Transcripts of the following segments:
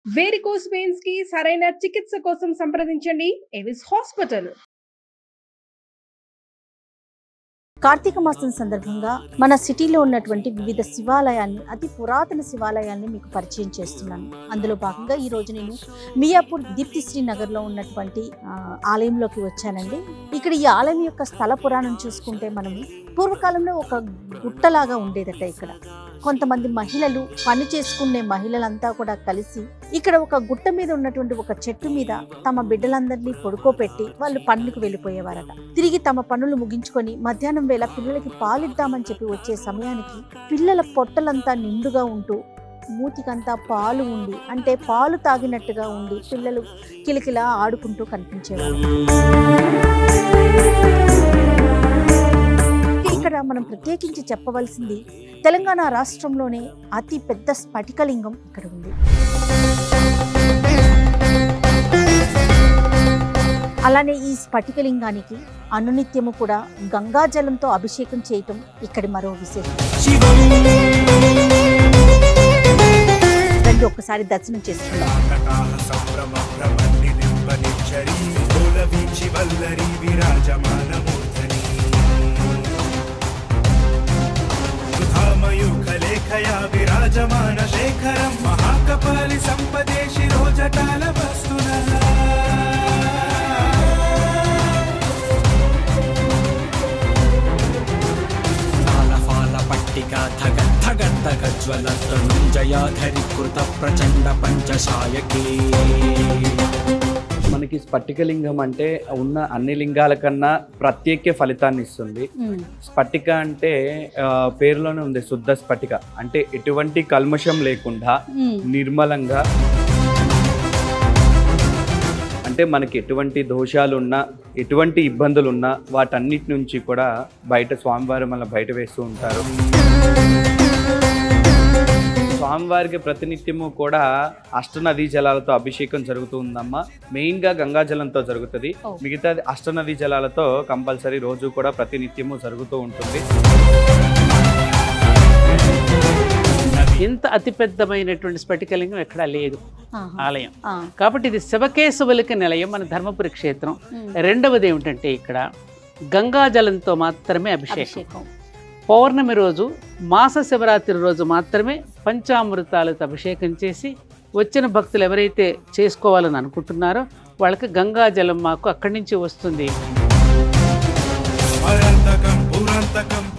Varicose veins కి సరైన చికిత్స కోసం సంప్రదించండి ఎవిస్ హాస్పిటల్. కార్తీక మాసం సందర్భంగా మన సిటీలో ఉన్నటువంటి వివిధ శివాలయాన్ని, అతి పురాతన శివాలయాన్ని మీకు పరిచయం చేస్తున్నాను. అందులో భాగంగా ఈ రోజు నేను మియాపూర్ దీప్తిశ్రీ నగర్లో ఉన్నటువంటి ఆలయంలోకి వచ్చానండి. ఇక్కడ ఈ ఆలయం యొక్క స్థల పురాణం చూసుకుంటే మనము పూర్వకాలంలో ఒక గుట్టలాగా ఉండేదట. ఇక్కడ కొంతమంది మహిళలు, పని చేసుకునే మహిళలంతా కూడా కలిసి ఇక్కడ ఒక గుట్ట మీద ఉన్నటువంటి ఒక చెట్టు మీద తమ బిడ్డలందరినీ పడుకోబెట్టి వాళ్ళు పనులకు వెళ్ళిపోయేవారట. తిరిగి తమ పనులు ముగించుకొని మధ్యాహ్నం వేళ పిల్లలకి పాలిద్దామని చెప్పి వచ్చే సమయానికి పిల్లల పొట్టలంతా నిండుగా ఉంటూ మూతికంతా పాలు ఉండి, అంటే పాలు తాగినట్టుగా ఉండి పిల్లలు కిలకిలా ఆడుకుంటూ కనిపించేవారు. ఇక్కడ మనం ప్రత్యేకించి చెప్పవలసింది, తెలంగాణ రాష్ట్రంలోనే అతి పెద్ద స్ఫటికలింగం ఇక్కడ ఉంది. అలానే ఈ స్ఫటికలింగానికి అనునిత్యము కూడా గంగాజలంతో అభిషేకం చేయటం ఇక్కడి మరో విశేషం. రండి ఒక్కసారి దర్శనం చేసుకుందాం. విరాజమాన శేఖరం మహాకపాలి సంపదే శిరోజటాల వస్తున పట్టికా ధగ ధగ ధగ జ్వల తనుంజయాధరి కృత ప్రచండ పంచశాయకే. మనకి స్ఫటికలింగం అంటే ఉన్న అన్ని లింగాల కన్నా ప్రత్యేక ఫలితాన్ని ఇస్తుంది. స్ఫటిక అంటే పేరులోనే ఉంది, శుద్ధ స్ఫటిక అంటే ఎటువంటి కల్మషం లేకుండా నిర్మలంగా, అంటే మనకి ఎటువంటి దోషాలున్నా, ఎటువంటి ఇబ్బందులున్నా వాటన్నిటి నుంచి కూడా బయట స్వామివారు మన బయట వేస్తూ ఉంటారు. స్వామివారికి ప్రతినిత్యము కూడా అష్టనదీ జలాలతో అభిషేకం జరుగుతుందమ్మా. మెయిన్గా గంగాజలంతో జరుగుతుంది, మిగతా అష్టనదీ జలాలతో కంపల్సరీ రోజు కూడా ప్రతినిత్యము జరుగుతూ ఉంటుంది. ఇంత అతిపెద్దమైనటువంటి స్ఫటికలింగం ఎక్కడా లేదు ఆలయం కాబట్టి ఇది శివకేశవులకి నిలయం మన ధర్మపురి క్షేత్రం. రెండవది ఏమిటంటే ఇక్కడ గంగాజలంతో మాత్రమే అభిషేకం. పౌర్ణమి రోజు, మాస శివరాత్రి రోజు మాత్రమే పంచామృతాలతో అభిషేకం చేసి వచ్చిన భక్తులు ఎవరైతే చేసుకోవాలని అనుకుంటున్నారో వాళ్ళకి గంగాజలం మాకు అక్కడి నుంచి వస్తుంది.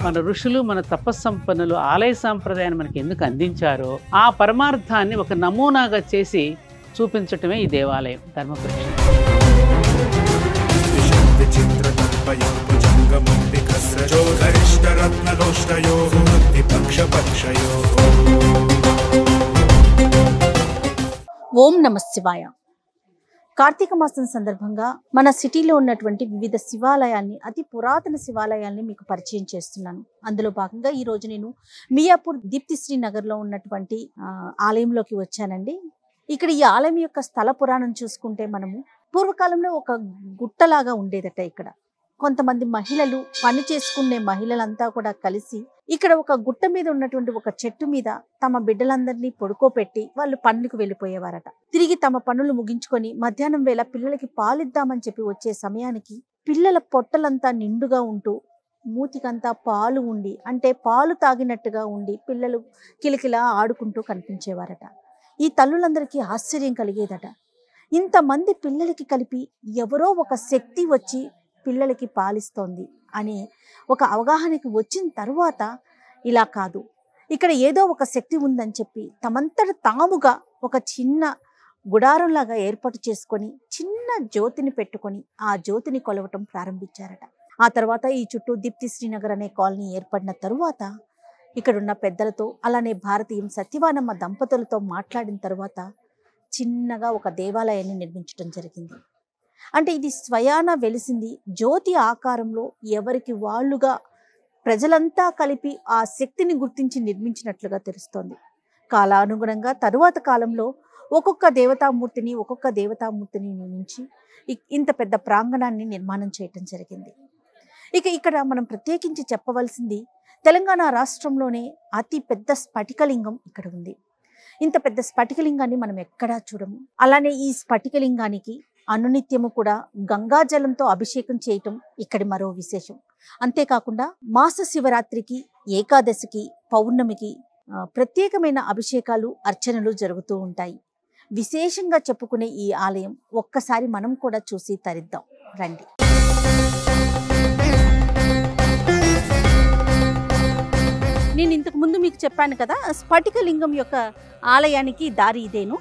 మన ఋషులు, మన తపస్సంపన్నులు ఆలయ సాంప్రదాయాన్ని మనకి ఎందుకు అందించారో ఆ పరమార్థాన్ని ఒక నమూనాగా చేసి చూపించటమే ఈ దేవాలయం ధర్మపురి. ఓం నమః శివాయ. కార్తీక మాసం సందర్భంగా మన సిటీలో ఉన్నటువంటి వివిధ శివాలయాన్ని, అతి పురాతన శివాలయాల్ని మీకు పరిచయం చేస్తున్నాను. అందులో భాగంగా ఈ రోజు నేను మియాపూర్ దీప్తిశ్రీ నగర్లో ఉన్నటువంటి ఆలయంలోకి వచ్చానండి. ఇక్కడ ఈ ఆలయం యొక్క స్థల పురాణం చూసుకుంటే మనము పూర్వకాలంలో ఒక గుట్టలాగా ఉండేదట. ఇక్కడ కొంతమంది మహిళలు, పని చేసుకునే మహిళలంతా కూడా కలిసి ఇక్కడ ఒక గుట్ట మీద ఉన్నటువంటి ఒక చెట్టు మీద తమ బిడ్డలందరినీ పడుకోబెట్టి వాళ్ళు పనులకు వెళ్ళిపోయేవారట. తిరిగి తమ పనులు ముగించుకొని మధ్యాహ్నం వేళ పిల్లలకి పాలిద్దామని చెప్పి వచ్చే సమయానికి పిల్లల పొట్టలంతా నిండుగా ఉంటూ మూతికంతా పాలు ఉండి, అంటే పాలు తాగినట్టుగా ఉండి పిల్లలు కిలకిలా ఆడుకుంటూ కనిపించేవారట. ఈ తల్లులందరికీ ఆశ్చర్యం కలిగేదట. ఇంతమంది పిల్లలకి కలిపి ఎవరో ఒక శక్తి వచ్చి పిల్లలకి పాలిస్తోంది అని ఒక అవగాహనకి వచ్చిన తర్వాత, ఇలా కాదు, ఇక్కడ ఏదో ఒక శక్తి ఉందని చెప్పి తమంతట తాముగా ఒక చిన్న గుడారంలాగా ఏర్పాటు చేసుకొని చిన్న జ్యోతిని పెట్టుకొని ఆ జ్యోతిని కొలవటం ప్రారంభించారట. ఆ తర్వాత ఈ చుట్టూ దీప్తిశ్రీ నగర్ అనే కాలనీ ఏర్పడిన తరువాత ఇక్కడున్న పెద్దలతో, అలానే భారతీయం సత్యవానమ్మ దంపతులతో మాట్లాడిన తర్వాత చిన్నగా ఒక దేవాలయాన్ని నిర్మించడం జరిగింది. అంటే ఇది స్వయాన వెలిసింది జ్యోతి ఆకారంలో, ఎవరికి వాళ్ళుగా ప్రజలంతా కలిపి ఆ శక్తిని గుర్తించి నిర్మించినట్లుగా తెలుస్తోంది. కాలానుగుణంగా తరువాత కాలంలో ఒక్కొక్క దేవతామూర్తిని నియమించి ఇంత పెద్ద ప్రాంగణాన్ని నిర్మాణం చేయటం జరిగింది. ఇక్కడ మనం ప్రత్యేకించి చెప్పవలసింది, తెలంగాణ రాష్ట్రంలోనే అతి పెద్ద స్ఫటికలింగం ఇక్కడ ఉంది. ఇంత పెద్ద స్ఫటికలింగాన్ని మనం ఎక్కడా చూడము. అలానే ఈ స్ఫటికలింగానికి అనునిత్యము కూడా గంగాజలంతో అభిషేకం చేయటం ఇక్కడి మరో విశేషం. అంతేకాకుండా మాస శివరాత్రికి, ఏకాదశికి, పౌర్ణమికి ప్రత్యేకమైన అభిషేకాలు, అర్చనలు జరుగుతూ ఉంటాయి. విశేషంగా చెప్పుకునే ఈ ఆలయం ఒక్కసారి మనం కూడా చూసి తరిద్దాం రండి. నేను ఇంతకు ముందు మీకు చెప్పాను కదా, స్ఫటికలింగం యొక్క ఆలయానికి దారి ఇదేను.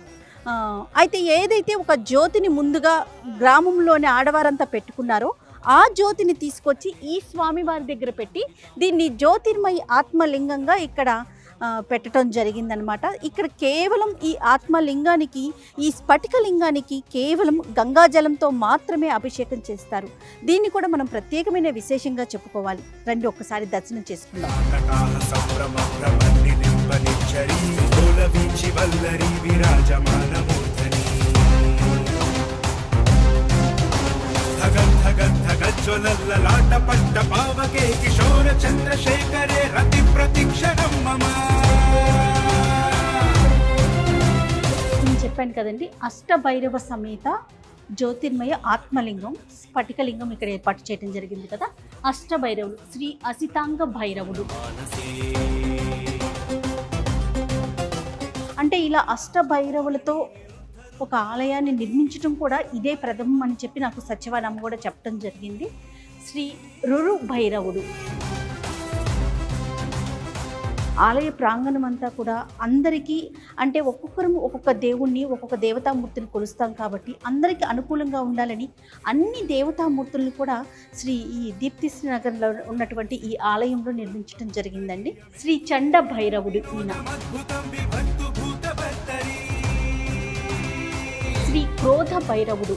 అయితే ఏదైతే ఒక జ్యోతిని ముందుగా గ్రామంలోని ఆడవారంతా పెట్టుకున్నారో ఆ జ్యోతిని తీసుకొచ్చి ఈ స్వామివారి దగ్గర పెట్టి దీన్ని జ్యోతిర్మయి ఆత్మలింగంగా ఇక్కడ పెట్టడం జరిగిందనమాట. ఇక్కడ కేవలం ఈ ఆత్మలింగానికి, ఈ స్ఫటికలింగానికి కేవలం గంగాజలంతో మాత్రమే అభిషేకం చేస్తారు. దీన్ని కూడా మనం ప్రత్యేకమైన విశేషంగా చెప్పుకోవాలి. రండి ఒక్కసారి దర్శనం చేసుకుందాం. నేను చెప్పాను కదండి, అష్టభైరవ సమేత జ్యోతిర్మయ ఆత్మలింగం, స్ఫటికలింగం ఇక్కడ ఏర్పాటు చేయడం జరిగింది కదా. అష్టభైరవులు శ్రీ అసితాంగ భైరవుడు అంటే ఇలా అష్టభైరవులతో ఒక ఆలయాన్ని నిర్మించడం కూడా ఇదే ప్రథమం అని చెప్పి నాకు సత్యవానమ్మ కూడా చెప్పడం జరిగింది. శ్రీ రురు భైరవుడు ఆలయ ప్రాంగణం అంతా కూడా అందరికీ అంటే ఒక్కొక్కరు ఒక్కొక్క దేవుణ్ణి, ఒక్కొక్క దేవతామూర్తిని కొలుస్తాం కాబట్టి అందరికీ అనుకూలంగా ఉండాలని అన్ని దేవతామూర్తులను కూడా ఈ దీప్తిశ్రీ నగర్లో ఉన్నటువంటి ఈ ఆలయంలో నిర్మించడం జరిగిందండి. శ్రీ చండ భైరవుడు ఈయన. శ్రీ క్రోధ భైరవుడు.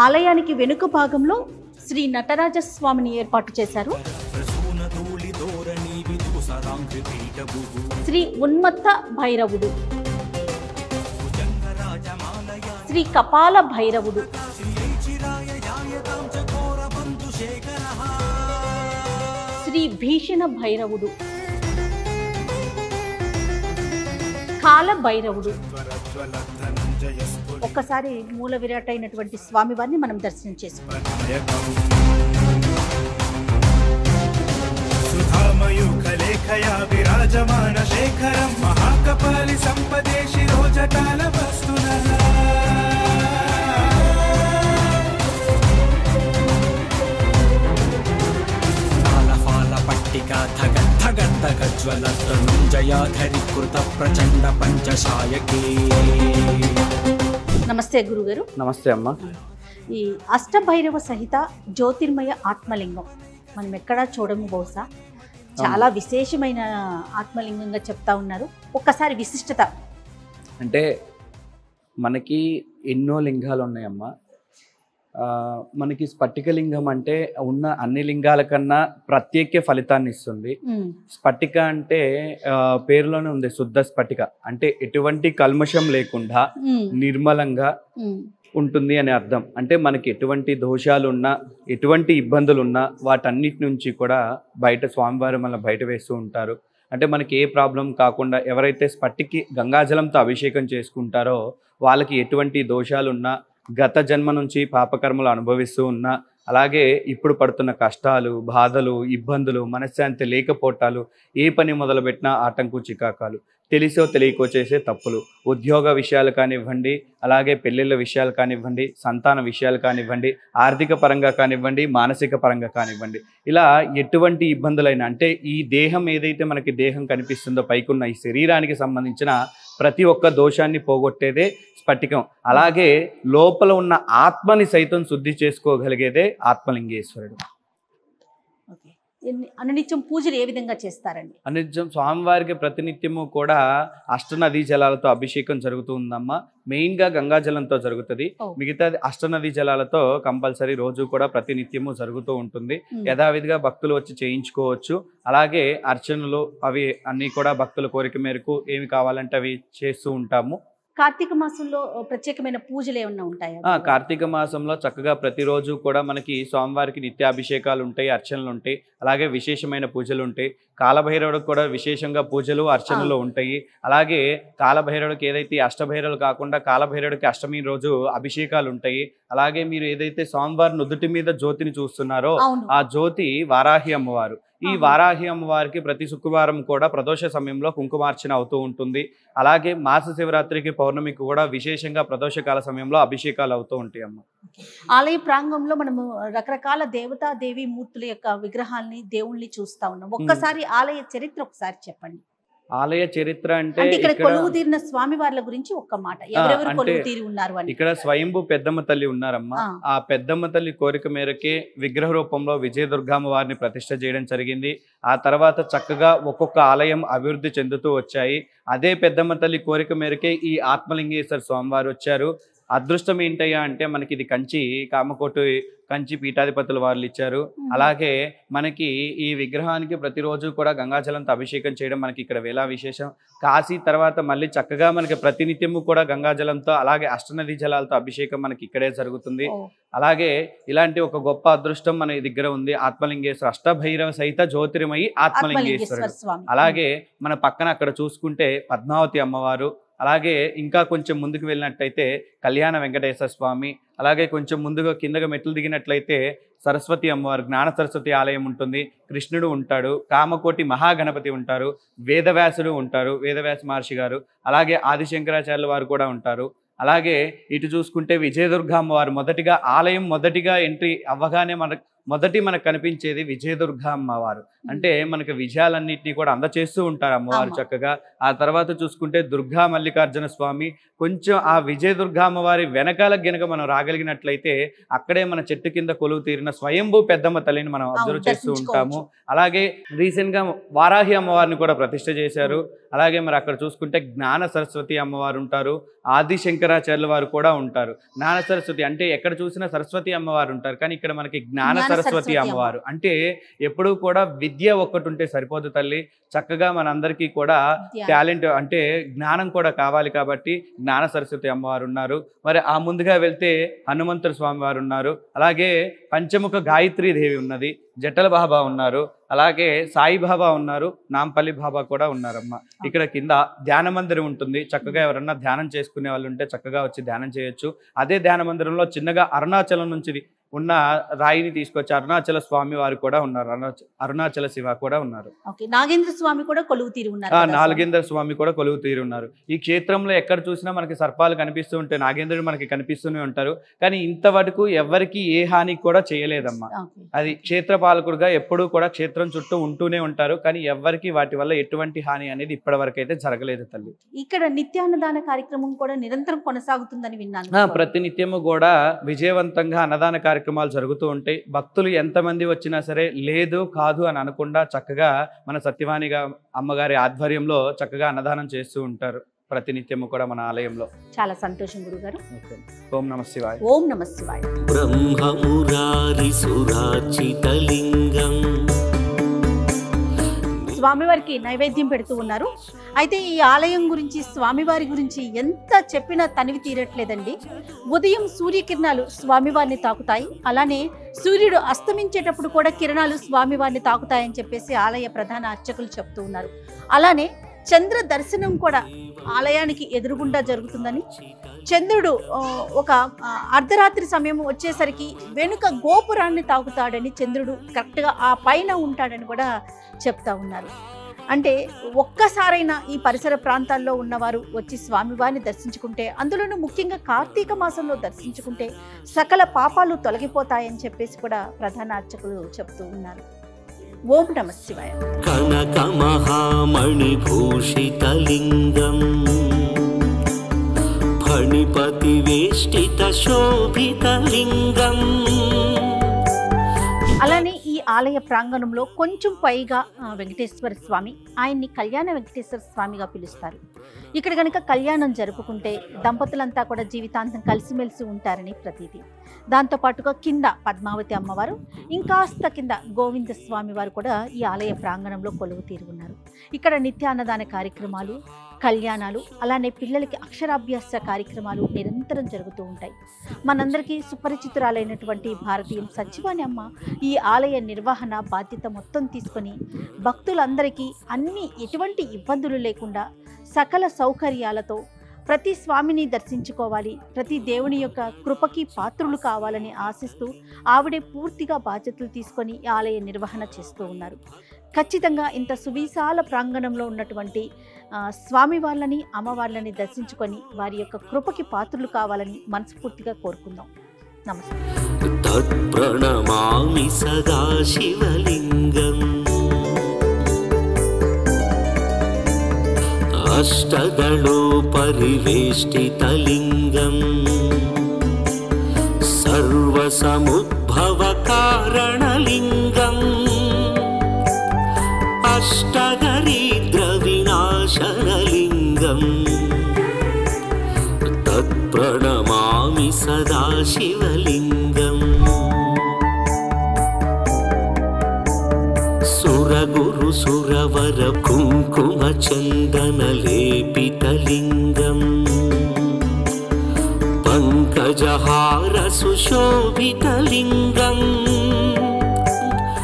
ఆలయానికి వెనుక భాగంలో శ్రీ నటరాజస్వామిని ఏర్పాటు చేశారు. శ్రీ ఉన్మత్త భైరవుడు, శ్రీ కపాల భైరవుడు, శ్రీ భీషణ భైరవుడు, కాల భైరవుడు. ఒక్కసారి మూల విరాట్ అయినటువంటి స్వామివారిని మనం దర్శనం చేసుకుంటాం. సుధామయూఖలేఖయా విరాజమాన శేఖరం మహాకపాలి సంపదే శిరోజటాల వస్తునః. పట్టికా ధగద్ధగద్ధగజ్వలతనుంజయాధరీకృత ప్రచండ పంచశాయకే. నమస్తే గురుగారు. నమస్తే అమ్మ. ఈ అష్టభైరవ సహిత జ్యోతిర్మయ ఆత్మలింగం మనం ఎక్కడా చూడము, బహుశా చాలా విశేషమైన ఆత్మలింగంగా చెప్తా ఉన్నారు. ఒక్కసారి విశిష్టత అంటే మనకి ఎన్నో లింగాలు ఉన్నాయమ్మా. మనకి స్ఫటికలింగం అంటే ఉన్న అన్ని లింగాల కన్నా ప్రత్యేక ఫలితాన్ని ఇస్తుంది. స్ఫటిక అంటే పేరులోనే ఉంది, శుద్ధ స్ఫటిక అంటే ఎటువంటి కల్మషం లేకుండా నిర్మలంగా ఉంటుంది అని అర్థం. అంటే మనకి ఎటువంటి దోషాలు ఉన్నా, ఎటువంటి ఇబ్బందులు ఉన్నా వాటన్నిటి నుంచి కూడా బయట స్వామివారు మన బయట వేస్తూ ఉంటారు. అంటే మనకి ఏ ప్రాబ్లం కాకుండా ఎవరైతే స్ఫటికి గంగాజలంతో అభిషేకం చేసుకుంటారో వాళ్ళకి ఎటువంటి దోషాలున్నా, గత జన్మ నుంచి పాపకర్మలు అనుభవిస్తూ ఉన్నా, అలాగే ఇప్పుడు పడుతున్న కష్టాలు, బాధలు, ఇబ్బందులు, మనశ్శాంతి లేకపోవటాలు, ఏ పని మొదలుపెట్టినా ఆటంకు, చికాకాలు, తెలిసో తెలియకో చేసే తప్పులు, ఉద్యోగ విషయాలు కానివ్వండి, అలాగే పెళ్ళిళ్ళ విషయాలు కానివ్వండి, సంతాన విషయాలు కానివ్వండి, ఆర్థిక పరంగా కానివ్వండి, మానసిక పరంగా కానివ్వండి, ఇలా ఎటువంటి ఇబ్బందులైనా, అంటే ఈ దేహం ఏదైతే మనకి దేహం కనిపిస్తుందో పైకున్న ఈ శరీరానికి సంబంధించిన ప్రతి ఒక్క దోషాన్ని పోగొట్టేదే స్ఫటికం. అలాగే లోపల ఉన్న ఆత్మని సైతం శుద్ధి చేసుకోగలిగేదే ఆత్మలింగేశ్వరుడు. అనునిత్యం పూజలు ఏ విధంగా చేస్తారండి? అనునిత్యం స్వామివారికి ప్రతినిత్యము కూడా అష్టనదీ జలాలతో అభిషేకం జరుగుతుందమ్మా. మెయిన్గా గంగాజలంతో జరుగుతుంది. మిగతాది అష్టనదీ జలాలతో కంపల్సరీ రోజు కూడా ప్రతినిత్యము జరుగుతూ ఉంటుంది. యథావిధిగా భక్తులు వచ్చి చేయించుకోవచ్చు. అలాగే అర్చనలు అవి అన్నీ కూడా భక్తుల కోరిక మేరకు ఏమి కావాలంటే అవి చేస్తూ ఉంటాము. కార్తీక మాసంలో ప్రత్యేకమైన పూజలు ఏమన్నా ఉంటాయా? కార్తీక మాసంలో చక్కగా ప్రతిరోజు కూడా మనకి స్వామివారికి నిత్యాభిషేకాలు ఉంటాయి, అర్చనలు ఉంటాయి, అలాగే విశేషమైన పూజలు ఉంటాయి. కాలభైరవుడికి కూడా విశేషంగా పూజలు అర్చనలు ఉంటాయి. అలాగే కాలభైరవుడికి ఏదైతే అష్టభైరవులు కాకుండా కాలభైరవుడికి అష్టమి రోజు అభిషేకాలు ఉంటాయి. అలాగే మీరు ఏదైతే స్వామివారి నుదుటి మీద జ్యోతిని చూస్తున్నారో ఆ జ్యోతి వారాహి అమ్మవారు. ఈ వారాహి అమ్మవారికి ప్రతి శుక్రవారం కూడా ప్రదోష సమయంలో కుంకుమార్చన అవుతూ ఉంటుంది. అలాగే మాస శివరాత్రికి పౌర్ణమికి కూడా విశేషంగా ప్రదోషకాల సమయంలో అభిషేకాలు అవుతూ ఉంటాయి అమ్మ. ఆలయ ప్రాంగంలో మనము రకరకాల దేవతా దేవి మూర్తుల యొక్క విగ్రహాల్ని దేవుళ్ళని చూస్తా ఉన్నాం. ఒక్కసారి ఆలయ చరిత్ర ఒకసారి చెప్పండి. ఆలయ చరిత్ర అంటే ఇక్కడ కొలువు తీరిన స్వామి వార్ల గురించి ఒక్క మాట, ఎవరెవరు కొలువు తీరి ఉన్నారు అని. ఇక్కడ స్వయంభూ పెద్దమ్మ తల్లి ఉన్నారమ్మా. ఆ పెద్దమ్మ తల్లి కోరిక మేరకే విగ్రహ రూపంలో విజయదుర్గమ్మ వారిని ప్రతిష్ఠ చేయడం జరిగింది. ఆ తర్వాత చక్కగా ఒక్కొక్క ఆలయం అభివృద్ధి చెందుతూ వచ్చాయి. అదే పెద్దమ్మ తల్లి కోరిక మేరకే ఈ ఆత్మలింగేశ్వర స్వామివారు వచ్చారు. అదృష్టం ఏంటయ్యా అంటే మనకి ఇది కంచి పీఠాధిపతుల వాళ్ళు ఇచ్చారు. అలాగే మనకి ఈ విగ్రహానికి ప్రతిరోజు కూడా గంగాజలంతో అభిషేకం చేయడం మనకి ఇక్కడ వేళా విశేషం. కాశీ తర్వాత మళ్ళీ చక్కగా మనకి ప్రతినిత్యము కూడా గంగాజలంతో అలాగే అష్టనది జలాలతో అభిషేకం మనకి ఇక్కడే జరుగుతుంది. అలాగే ఇలాంటి ఒక గొప్ప అదృష్టం మన దగ్గర ఉంది. ఆత్మలింగేశ్వర అష్టభైరవ సహిత జ్యోతిర్మయి ఆత్మలింగేశ్వరుడు. అలాగే మన పక్కన అక్కడ చూసుకుంటే పద్మావతి అమ్మవారు, అలాగే ఇంకా కొంచెం ముందుకు వెళ్ళినట్లయితే కళ్యాణ వెంకటేశ్వర స్వామి, అలాగే కొంచెం ముందుగా కిందగా మెట్లు దిగినట్లయితే సరస్వతి అమ్మవారు, జ్ఞాన సరస్వతి ఆలయం ఉంటుంది, కృష్ణుడు ఉంటాడు, కామకోటి మహాగణపతి ఉంటారు, వేదవ్యాసుడు ఉంటారు, వేదవ్యాస మహర్షి గారు, అలాగే ఆదిశంకరాచార్యుల వారు కూడా ఉంటారు. అలాగే ఇటు చూసుకుంటే విజయదుర్గ అమ్మవారు మొదటిగా ఎంట్రీ అవ్వగానే మనకు కనిపించేది విజయదుర్గ అమ్మవారు. అంటే మనకు విజయాలన్నింటినీ కూడా అందచేస్తూ ఉంటారు అమ్మవారు చక్కగా. ఆ తర్వాత చూసుకుంటే దుర్గా మల్లికార్జున స్వామి. కొంచెం ఆ విజయదుర్గ అమ్మవారి వెనకాల గనక మనం రాగలిగినట్లయితే అక్కడే మన చెట్టు కింద కొలువు తీరిన స్వయంభూ పెద్దమ్మ తల్లిని మనం అబ్జర్వ్ చేస్తూ ఉంటాము. అలాగే రీసెంట్ గా వారాహి అమ్మవారిని కూడా ప్రతిష్ఠ చేశారు. అలాగే మరి అక్కడ చూసుకుంటే జ్ఞాన సరస్వతి అమ్మవారు ఉంటారు, ఆది శంకరాచార్యుల వారు కూడా ఉంటారు. జ్ఞాన సరస్వతి అంటే ఎక్కడ చూసినా సరస్వతి అమ్మవారు ఉంటారు, కానీ ఇక్కడ మనకి జ్ఞాన సరస్వతి అమ్మవారు. అంటే ఎప్పుడూ కూడా విద్య ఒక్కటి ఉంటే సరిపోదు తల్లి, చక్కగా మనందరికీ కూడా టాలెంట్ అంటే జ్ఞానం కూడా కావాలి. కాబట్టి జ్ఞాన సరస్వతి అమ్మవారు ఉన్నారు. మరి ఆ ముందుగా వెళ్తే హనుమంతుల స్వామి వారు ఉన్నారు, అలాగే పంచముఖ గాయత్రీ దేవి ఉన్నది, జటల బాబా ఉన్నారు, అలాగే సాయిబాబా ఉన్నారు, నాంపల్లి బాబా కూడా ఉన్నారమ్మ. ఇక్కడ కింద ధ్యాన మందిరం ఉంటుంది. చక్కగా ఎవరన్నా ధ్యానం చేసుకునే వాళ్ళు ఉంటే చక్కగా వచ్చి ధ్యానం చేయొచ్చు. అదే ధ్యాన మందిరంలో చిన్నగా అరుణాచలం నుంచి ఉన్న రాయిని తీసుకొచ్చి అరుణాచల స్వామి వారు కూడా ఉన్నారు, అరుణాచల శివ కూడా ఉన్నారు. నాగేంద్ర స్వామి కూడా కొలువు తీరి ఉన్నారు. నాగేంద్ర స్వామి కూడా కొలువు తీరి ఉన్నారు. ఈ క్షేత్రంలో ఎక్కడ చూసినా మనకి సర్పాలు కనిపిస్తూ ఉంటాయి, నాగేంద్రుడు మనకి కనిపిస్తూనే ఉంటారు. కానీ ఇంతవరకు ఎవరికి ఏ హాని కూడా చేయలేదమ్మా. అది క్షేత్ర పాలకుడుగా ఎప్పుడూ కూడా క్షేత్రం చుట్టూ ఉంటూనే ఉంటారు, కానీ ఎవరికి వాటి వల్ల ఎటువంటి హాని అనేది ఇప్పటి వరకు అయితే జరగలేదు తల్లి. ఇక్కడ నిత్యాన్నదాన కార్యక్రమం కూడా నిరంతరం కొనసాగుతుందని విన్నాను. ప్రతి నిత్యము కూడా విజయవంతంగా అన్నదాన కార్యక్రమాలు జరుగుతూ ఉంటాయి. భక్తులు ఎంతమంది వచ్చినా సరే లేదు కాదు అని అనకుండా చక్కగా మన సత్యవాణిగా అమ్మగారి ఆధ్వర్యంలో చక్కగా అన్నదానం చేస్తూ ఉంటారు ప్రతినిత్యము కూడా మన ఆలయంలో. చాలా సంతోషం గురుగారు. ఓం నమః శివాయ. ఓం నమః శివాయ. బ్రహ్మమురారి సురాచితలింగం. స్వామివారికి నైవేద్యం పెడుతూ ఉన్నారు. అయితే ఈ ఆలయం గురించి, స్వామివారి గురించి ఎంత చెప్పినా తనివి తీరట్లేదండి. ఉదయం సూర్యకిరణాలు స్వామివారిని తాకుతాయి, అలానే సూర్యుడు అస్తమించేటప్పుడు కూడా కిరణాలు స్వామివారిని తాకుతాయని చెప్పేసి ఆలయ ప్రధాన అర్చకులు చెప్తూ ఉన్నారు. అలానే చంద్ర దర్శనం కూడా ఆలయానికి ఎదురుగుండా జరుగుతుందని, చంద్రుడు ఒక అర్ధరాత్రి సమయం వచ్చేసరికి వెనుక గోపురాన్ని తాకుతాడని, చంద్రుడు కరెక్ట్గా ఆ పైన ఉంటాడని కూడా చెప్తా ఉన్నారు. అంటే ఒక్కసారైనా ఈ పరిసర ప్రాంతాల్లో ఉన్నవారు వచ్చి స్వామివారిని దర్శించుకుంటే, అందులోనూ ముఖ్యంగా కార్తీక మాసంలో దర్శించుకుంటే సకల పాపాలు తొలగిపోతాయని చెప్పేసి కూడా ప్రధాన అర్చకులు చెప్తూ ఉన్నారు. ఓం నమః శివాయ. కనక మహామణి భూషితలింగం ఫణిపతి వేష్టిత శోభితలింగం. అలానే ఈ ఆలయ ప్రాంగణంలో కొంచెం పైగా వెంకటేశ్వర స్వామి, ఆయన్ని కళ్యాణ వెంకటేశ్వర స్వామిగా పిలుస్తారు. ఇక్కడ కనుక కళ్యాణం జరుపుకుంటే దంపతులంతా కూడా జీవితాంతం కలిసిమెలిసి ఉంటారని ప్రతీతి. దాంతోపాటుగా కింద పద్మావతి అమ్మవారు, ఇంకాస్త కింద గోవింద స్వామి వారు కూడా ఈ ఆలయ ప్రాంగణంలో కొలువు తీరి ఉన్నారు. ఇక్కడ నిత్యాన్నదాన కార్యక్రమాలు, కళ్యాణాలు, అలానే పిల్లలకి అక్షరాభ్యాస కార్యక్రమాలు నిరంతరం జరుగుతూ ఉంటాయి. మనందరికీ సుపరిచితురాలైనటువంటి భారతీయం సచివాని అమ్మ ఈ ఆలయ నిర్వహణ బాధ్యత మొత్తం తీసుకొని భక్తులందరికీ ఎటువంటి ఇబ్బందులు లేకుండా సకల సౌకర్యాలతో ప్రతి స్వామిని దర్శించుకోవాలి, ప్రతి దేవుని యొక్క కృపకి పాత్రులు కావాలని ఆశిస్తూ ఆవిడే పూర్తిగా బాధ్యతలు తీసుకొని ఈ ఆలయ నిర్వహణ చేస్తూ ఉన్నారు. ఖచ్చితంగా ఇంత సువిశాల ప్రాంగణంలో ఉన్నటువంటి స్వామి వాళ్ళని, అమ్మవార్లని దర్శించుకొని వారి యొక్క కృపకి పాత్రులు కావాలని మనస్ఫూర్తిగా కోరుకుందాం. నమస్తే. తత్ప్రణమామి సదా శివలింగం అష్టదళోపరివేష్టితలింగం సర్వసముద్భవకారణలింగం అష్టదరిద్రవినాశనలింగం తత్ప్రణమామి సదా శివలింగం సురగురు సురవర కుంకుమ చందన లేపితలింగం పంకజహార సుశోభితలింగం.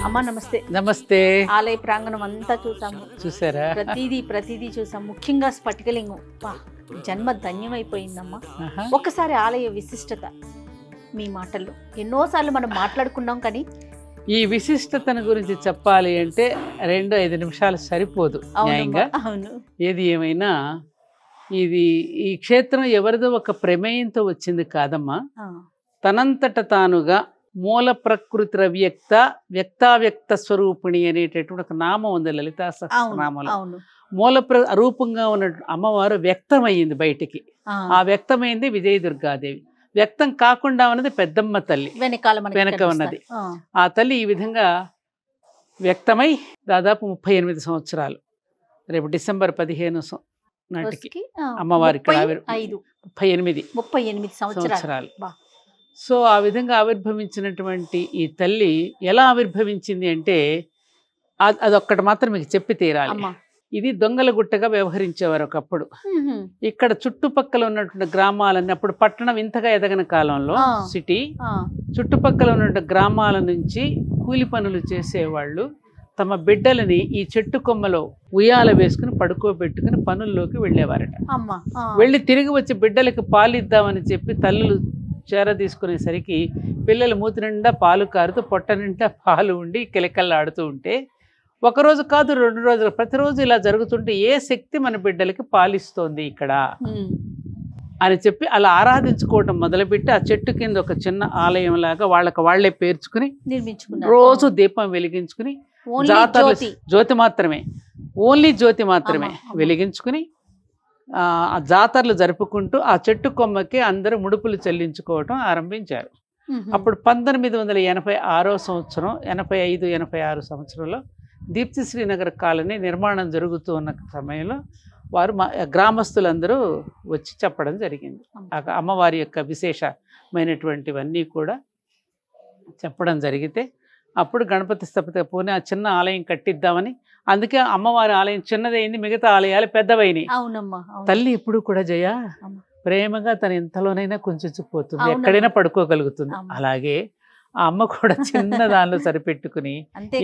అమ్మ నమస్తే. నమస్తే. ఆలయ ప్రాంగణం అంతా చూసాము, చూసారా? ప్రతిదీ చూసాం. ముఖ్యంగా స్ఫటికలింగం జన్మ ధన్యమైపోయిందమ్మా. ఒక్కసారి ఆలయ విశిష్టత మీ మాటల్లో. ఎన్నోసార్లు మనం మాట్లాడుకున్నాం, కానీ ఈ విశిష్టతను గురించి చెప్పాలి అంటే 2-5 నిమిషాలు సరిపోదు న్యాయంగా. ఏది ఏమైనా ఇది ఈ క్షేత్రం ఎవరిదో ఒక ప్రమేయంతో వచ్చింది కాదమ్మా. తనంతట తానుగా మూల ప్రకృతి వ్యక్త వ్యక్తావ్యక్త స్వరూపిణి అనేటటువంటి ఒక నామం ఉంది లలితా సహస్రనామంలో. మూల రూపంగా ఉన్న అమ్మవారు వ్యక్తమయ్యింది బయటికి. ఆ వ్యక్తమైంది విజయదుర్గాదేవి. వ్యక్తం కాకుండా ఉన్నది పెద్దమ్మ తల్లి వెనక ఉన్నది. ఆ తల్లి ఈ విధంగా వ్యక్తమై దాదాపు 38 సంవత్సరాలు, రేపు డిసెంబర్ 15 నాటికి అమ్మవారి 38 సంవత్సరాలు. సో ఆ విధంగా ఆవిర్భవించినటువంటి ఈ తల్లి ఎలా ఆవిర్భవించింది అంటే అదొక్కటి మాత్రం మీకు చెప్పి తీరాలి. ఇది దొంగల గుట్టగా వ్యవహరించేవారు ఒకప్పుడు. ఇక్కడ చుట్టుపక్కల ఉన్నటువంటి గ్రామాలన్నీ, అప్పుడు పట్టణం ఇంతగా ఎదగని కాలంలో సిటీ, చుట్టుపక్కల ఉన్నటువంటి గ్రామాల నుంచి కూలి పనులు చేసేవాళ్ళు తమ బిడ్డలని ఈ చెట్టు కొమ్మలో ఉయ్యాల వేసుకుని పడుకోబెట్టుకుని పనుల్లోకి వెళ్ళేవారట. వెళ్ళి తిరిగి వచ్చి బిడ్డలకు పాలు ఇద్దామని చెప్పి తల్లులు చేర తీసుకునేసరికి పిల్లలు మూతి నిండా పాలు కారుతూ పొట్ట నిండా పాలు ఉండి కిలకల్లాడుతూ ఉంటే, ఒకరోజు కాదు 2 రోజులు, ప్రతిరోజు ఇలా జరుగుతుంటే ఏ శక్తి మన బిడ్డలకి పాలిస్తోంది ఇక్కడ అని చెప్పి అలా ఆరాధించుకోవటం మొదలుపెట్టి ఆ చెట్టు కింద ఒక చిన్న ఆలయం లాగా వాళ్లే పేర్చుకుని రోజు దీపం వెలిగించుకుని జ్యోతి మాత్రమే వెలిగించుకుని ఆ జాతరలు జరుపుకుంటూ ఆ చెట్టు కొమ్మకి అందరూ ముడుపులు చెల్లించుకోవటం ఆరంభించారు. అప్పుడు 1986 సంవత్సరం 85-86 సంవత్సరంలో దీప్తి శ్రీనగర్ కాలనీ నిర్మాణం జరుగుతూ ఉన్న సమయంలో వారు గ్రామస్తులందరూ వచ్చి చెప్పడం జరిగింది. అమ్మవారి యొక్క విశేషమైనటువంటివన్నీ కూడా చెప్పడం జరిగితే అప్పుడు గణపతి స్థపతి పోనీ ఆ చిన్న ఆలయం కట్టిద్దామని, అందుకే అమ్మవారి ఆలయం చిన్నదైంది, మిగతా ఆలయాలు పెద్దవైనాయి. తల్లి ఇప్పుడు కూడా జయ ప్రేమగా తన ఎంతలోనైనా కుంచుకుపోతుంది, ఎక్కడైనా పడుకోగలుగుతుంది. అలాగే ఆ అమ్మ కూడా చిన్న దానిలో సరిపెట్టుకుని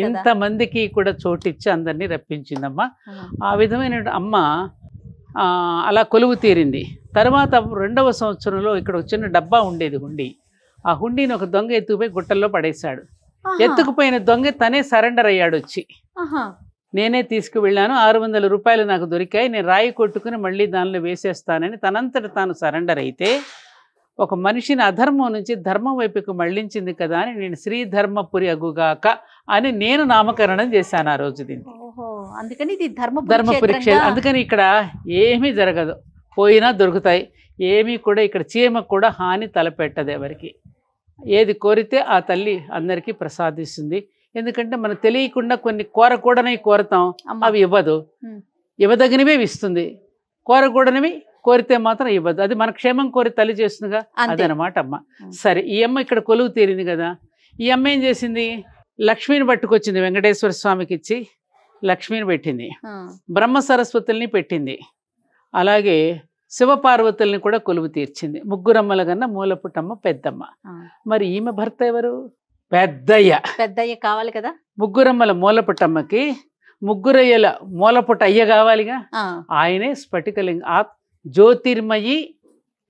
ఇంతమందికి కూడా చోటిచ్చి అందరినీ రప్పించిందమ్మ. ఆ విధమైన అమ్మ అలా కొలువు తీరింది. తర్వాత 2వ సంవత్సరంలో ఇక్కడ ఒక చిన్న డబ్బా ఉండేది, హుండీ. ఆ హుండీని ఒక దొంగ ఎత్తుకుపోయి గుట్టల్లో పడేశాడు. ఎత్తుకుపోయిన దొంగ తనే సరెండర్ అయ్యాడు వచ్చి. నేనే తీసుకువెళ్ళాను, 600 రూపాయలు నాకు దొరికాయి, నేను రాయి కొట్టుకుని మళ్ళీ దానిలో వేసేస్తానని తనంతట తాను సరెండర్ అయితే, ఒక మనిషిని అధర్మం నుంచి ధర్మం వైపుకు మళ్లించింది కదా అని నేను శ్రీధర్మపురి అగుగాక అని నేను నామకరణం చేశాను ఆ రోజు దీన్ని. అందుకని ఇది ధర్మపురి క్షేత్రం. అందుకని ఇక్కడ ఏమీ జరగదు, పోయినా దొరుకుతాయి. ఏమీ కూడా ఇక్కడ చీమకు కూడా హాని తలపెట్టదు ఎవరికి. ఏది కోరితే ఆ తల్లి అందరికీ ప్రసాదిస్తుంది. ఎందుకంటే మనం తెలియకుండా కొన్ని కోరకూడనవి కోరతాం, అవి ఇవ్వదు. ఇవ్వదగినవే ఇస్తుంది, కోరకూడనివి కోరితే మాత్రం ఇవ్వద్దు. అది మన క్షేమం కోరి తల్లి చేస్తుందిగా, అదనమాట అమ్మ. సరే, ఈ అమ్మ ఇక్కడ కొలువు తీరింది కదా, ఈ అమ్మ ఏం చేసింది, లక్ష్మిని పట్టుకొచ్చింది, వెంకటేశ్వర స్వామికి ఇచ్చి లక్ష్మిని పెట్టింది, బ్రహ్మ సరస్వతుల్ని పెట్టింది, అలాగే శివపార్వతుల్ని కూడా కొలువు తీర్చింది. ముగ్గురమ్మల కన్నా మూలపుటమ్మ పెద్దమ్మ. మరి ఈమె భర్త ఎవరు, పెద్దయ్య కావాలి కదా. ముగ్గురమ్మల మూలపుటమ్మకి ముగ్గురయ్యల మూలపుట అయ్య కావాలిగా, ఆయనే స్ఫటికలింగ జ్యోతిర్మయి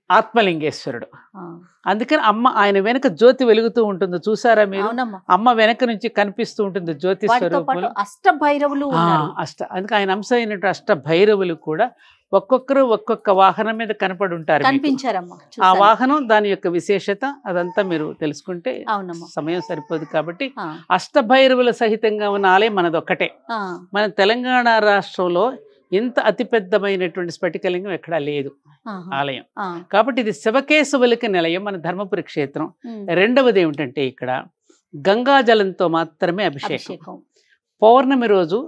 ఆత్మలింగేశ్వరుడు. అందుకని అమ్మ ఆయన వెనక జ్యోతి వెలుగుతూ ఉంటుంది, చూసారా మీరు, అమ్మ వెనక నుంచి కనిపిస్తూ ఉంటుంది జ్యోతి స్వరూపంలో. అష్టభైరవులు అందుకే ఆయన అంశ అయినట్టు అష్టభైరవులు కూడా ఒక్కొక్కరు ఒక్కొక్క వాహనం మీద కనపడి ఉంటారు, కనిపించారమ్మా. ఆ వాహనం దాని యొక్క విశేషత అదంతా మీరు తెలుసుకుంటే సమయం సరిపోదు కాబట్టి అష్టభైరవుల సహితంగా ఉన్న ఆలయం మనదొక్కటే. మన తెలంగాణ రాష్ట్రంలో ఇంత అతిపెద్దమైనటువంటి స్ఫటికలింగం ఎక్కడా లేదు ఆలయం. కాబట్టి ఇది శివకేశవులకి నిలయం, మన ధర్మపురి క్షేత్రం. రెండవది ఏమిటంటే ఇక్కడ గంగాజలంతో మాత్రమే అభిషేకం. పౌర్ణమి రోజు,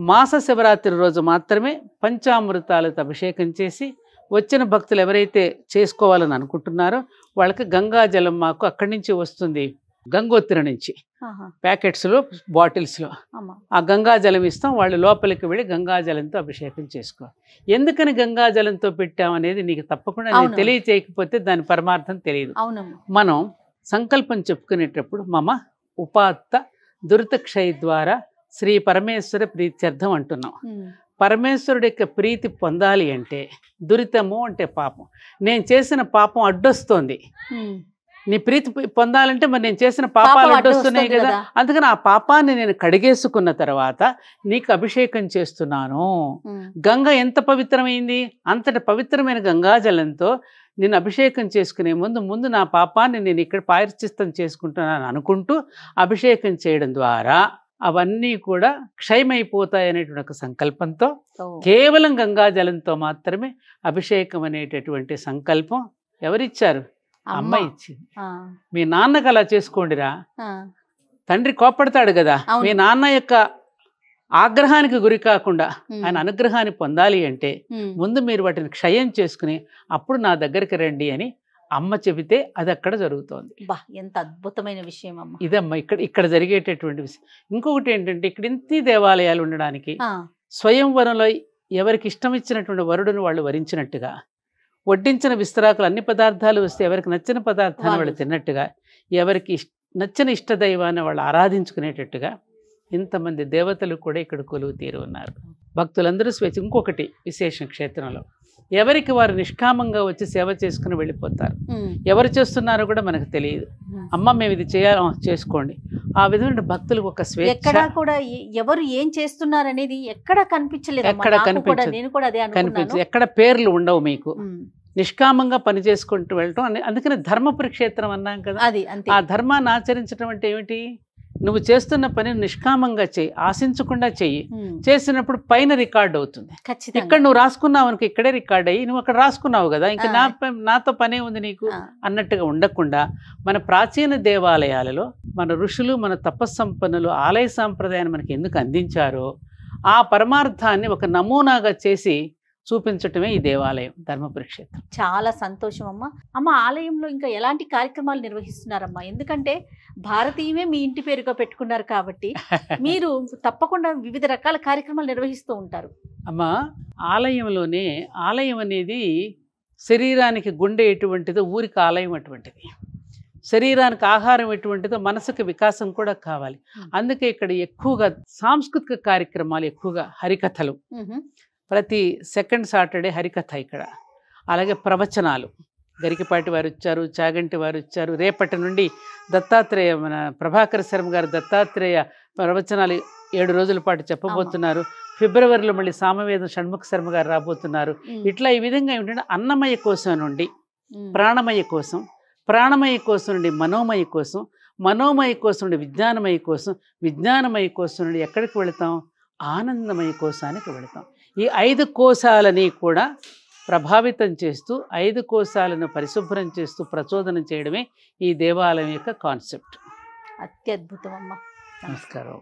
మాస శివరాత్రి రోజు మాత్రమే పంచామృతాలతో అభిషేకం చేసి వచ్చిన భక్తులు ఎవరైతే చేసుకోవాలని అనుకుంటున్నారో వాళ్ళకి గంగాజలం మాకు అక్కడి నుంచి వస్తుంది, గంగోత్రి నుంచి ప్యాకెట్స్లో బాటిల్స్లో ఆ గంగాజలం ఇస్తాం. వాళ్ళు లోపలికి వెళ్ళి గంగాజలంతో అభిషేకం చేసుకోవాలి. ఎందుకని గంగాజలంతో పెట్టామనేది నీకు తప్పకుండా నేను తెలియచేయకపోతే దాని పరమార్థం తెలియదు. మనం సంకల్పం చెప్పుకునేటప్పుడు మమ ఉపాత్త దురితక్షయ ద్వారా శ్రీ పరమేశ్వర ప్రీత్యర్థం అంటున్నాం. పరమేశ్వరుడి యొక్క ప్రీతి పొందాలి అంటే దురితము అంటే పాపం, నేను చేసిన పాపం అడ్డొస్తోంది, నీ ప్రీతి పొందాలంటే మరి నేను చేసిన పాపాలు అడ్డొస్తున్నాయి కదా, అందుకని ఆ పాపాన్ని నేను కడిగేసుకున్న తర్వాత నీకు అభిషేకం చేస్తున్నాను. గంగ ఎంత పవిత్రమైంది, అంతటి పవిత్రమైన గంగాజలంతో నేను అభిషేకం చేసుకునే ముందు నా పాపాన్ని నేను ఇక్కడ ప్రాయశ్చిత్తం చేసుకుంటున్నాను అనుకుంటూ అభిషేకం చేయడం ద్వారా అవన్నీ కూడా క్షయమైపోతాయి అనేటువంటి ఒక సంకల్పంతో కేవలం గంగాజలంతో మాత్రమే అభిషేకం అనేటటువంటి సంకల్పం ఎవరిచ్చారు, అమ్మ ఇచ్చింది. మీ నాన్నకు అలా చేసుకోండిరా, తండ్రి కోపడతాడు కదా, మీ నాన్న యొక్క ఆగ్రహానికి గురి కాకుండా ఆయన అనుగ్రహాన్ని పొందాలి అంటే ముందు మీరు వాటిని క్షయం చేసుకుని అప్పుడు నా దగ్గరికి రండి అని అమ్మ చెబితే అది అక్కడ జరుగుతోంది. ఎంత అద్భుతమైన విషయం అమ్మ ఇదమ్మా ఇక్కడ జరిగేటటువంటి విషయం. ఇంకొకటి ఏంటంటే ఇక్కడ ఇంత దేవాలయాలు ఉండడానికి స్వయంవరంలో ఎవరికి ఇష్టం ఇచ్చినటువంటి వరుడును వాళ్ళు వరించినట్టుగా, వడ్డించిన విస్తరాకులు అన్ని పదార్థాలు వస్తే ఎవరికి నచ్చిన పదార్థాన్ని వాళ్ళు తిన్నట్టుగా, ఎవరికి నచ్చిన ఇష్టదైవాన్ని వాళ్ళు ఆరాధించుకునేటట్టుగా ఇంతమంది దేవతలు కూడా ఇక్కడ కొలువు తీరు ఉన్నారు. భక్తులందరూ స్వేచ్ఛ. ఇంకొకటి విశేషం, క్షేత్రంలో ఎవరికి వారు నిష్కామంగా వచ్చి సేవ చేసుకుని వెళ్ళిపోతారు. ఎవరు చేస్తున్నారో కూడా మనకు తెలియదు. అమ్మ మేము ఇది చేసుకోండి, ఆ విధమైన భక్తులకు ఒక స్వేచ్ఛ. ఎక్కడ కూడా ఎవరు ఏం చేస్తున్నారు అనేది ఎక్కడ కనిపించలేదు, ఎక్కడ కనిపించదు, ఎక్కడ పేర్లు ఉండవు మీకు. నిష్కామంగా పని చేసుకుంటూ వెళ్ళటం. అందుకని ధర్మపురి క్షేత్రం అన్నాం కదా, ఆ ధర్మాన్ని ఆచరించడం అంటే ఏమిటి, నువ్వు చేస్తున్న పని నిష్కామంగా చెయ్యి, ఆశించకుండా చెయ్యి. చేసినప్పుడు పైన రికార్డ్ అవుతుంది. ఇక్కడ నువ్వు రాసుకున్నావు అనుకో, ఇక్కడే రికార్డ్ అయ్యి నువ్వు అక్కడ రాసుకున్నావు కదా, ఇంకా నాతో పనే ఉంది నీకు అన్నట్టుగా ఉండకుండా మన ప్రాచీన దేవాలయాలలో మన ఋషులు, మన తపస్సంపన్నులు ఆలయ సాంప్రదాయాన్ని మనకి ఎందుకు అందించారో ఆ పరమార్థాన్ని ఒక నమూనాగా చేసి చూపించటమే ఈ దేవాలయం, ధర్మపురి క్షేత్రం. చాలా సంతోషం అమ్మ. అమ్మ, ఆలయంలో ఇంకా ఎలాంటి కార్యక్రమాలు నిర్వహిస్తున్నారమ్మా? ఎందుకంటే భారతీయమే మీ ఇంటి పేరుగా పెట్టుకున్నారు కాబట్టి మీరు తప్పకుండా వివిధ రకాల కార్యక్రమాలు నిర్వహిస్తూ ఉంటారు. అమ్మా, ఆలయంలోనే ఆలయం అనేది శరీరానికి గుండె ఎటువంటిదో ఊరికి ఆలయం అటువంటిది, శరీరానికి ఆహారం ఎటువంటిదో మనసుకు వికాసం కూడా కావాలి. అందుకే ఇక్కడ ఎక్కువగా సాంస్కృతిక కార్యక్రమాలు, ఎక్కువగా హరికథలు, ప్రతి సెకండ్ సాటర్డే హరికథ ఇక్కడ. అలాగే ప్రవచనాలు, గరికపాటి వారు వచ్చారు, చాగంటి వారు వచ్చారు. రేపటి నుండి దత్తాత్రేయ, మన ప్రభాకర్ శర్మ గారు దత్తాత్రేయ ప్రవచనాలు 7 రోజుల పాటు చెప్పబోతున్నారు. ఫిబ్రవరిలో మళ్ళీ సామవేదం షణ్ముఖ శర్మ గారు రాబోతున్నారు. ఇట్లా ఈ విధంగా ఏమిటంటే అన్నమయ కోసం నుండి ప్రాణమయ కోసం, ప్రాణమయ కోసం నుండి మనోమయ కోసం, మనోమయ కోసం నుండి విజ్ఞానమయ కోసం, విజ్ఞానమయ కోసం నుండి ఎక్కడికి వెళతాం, ఆనందమయ కోశానికి వెళతాం. ఈ 5 కోశాలని కూడా ప్రభావితం చేస్తూ 5 కోశాలను పరిశుభ్రం చేస్తూ ప్రచోదనం చేయడమే ఈ దేవాలయం యొక్క కాన్సెప్ట్. అత్యద్భుతం అమ్మ. నమస్కారం.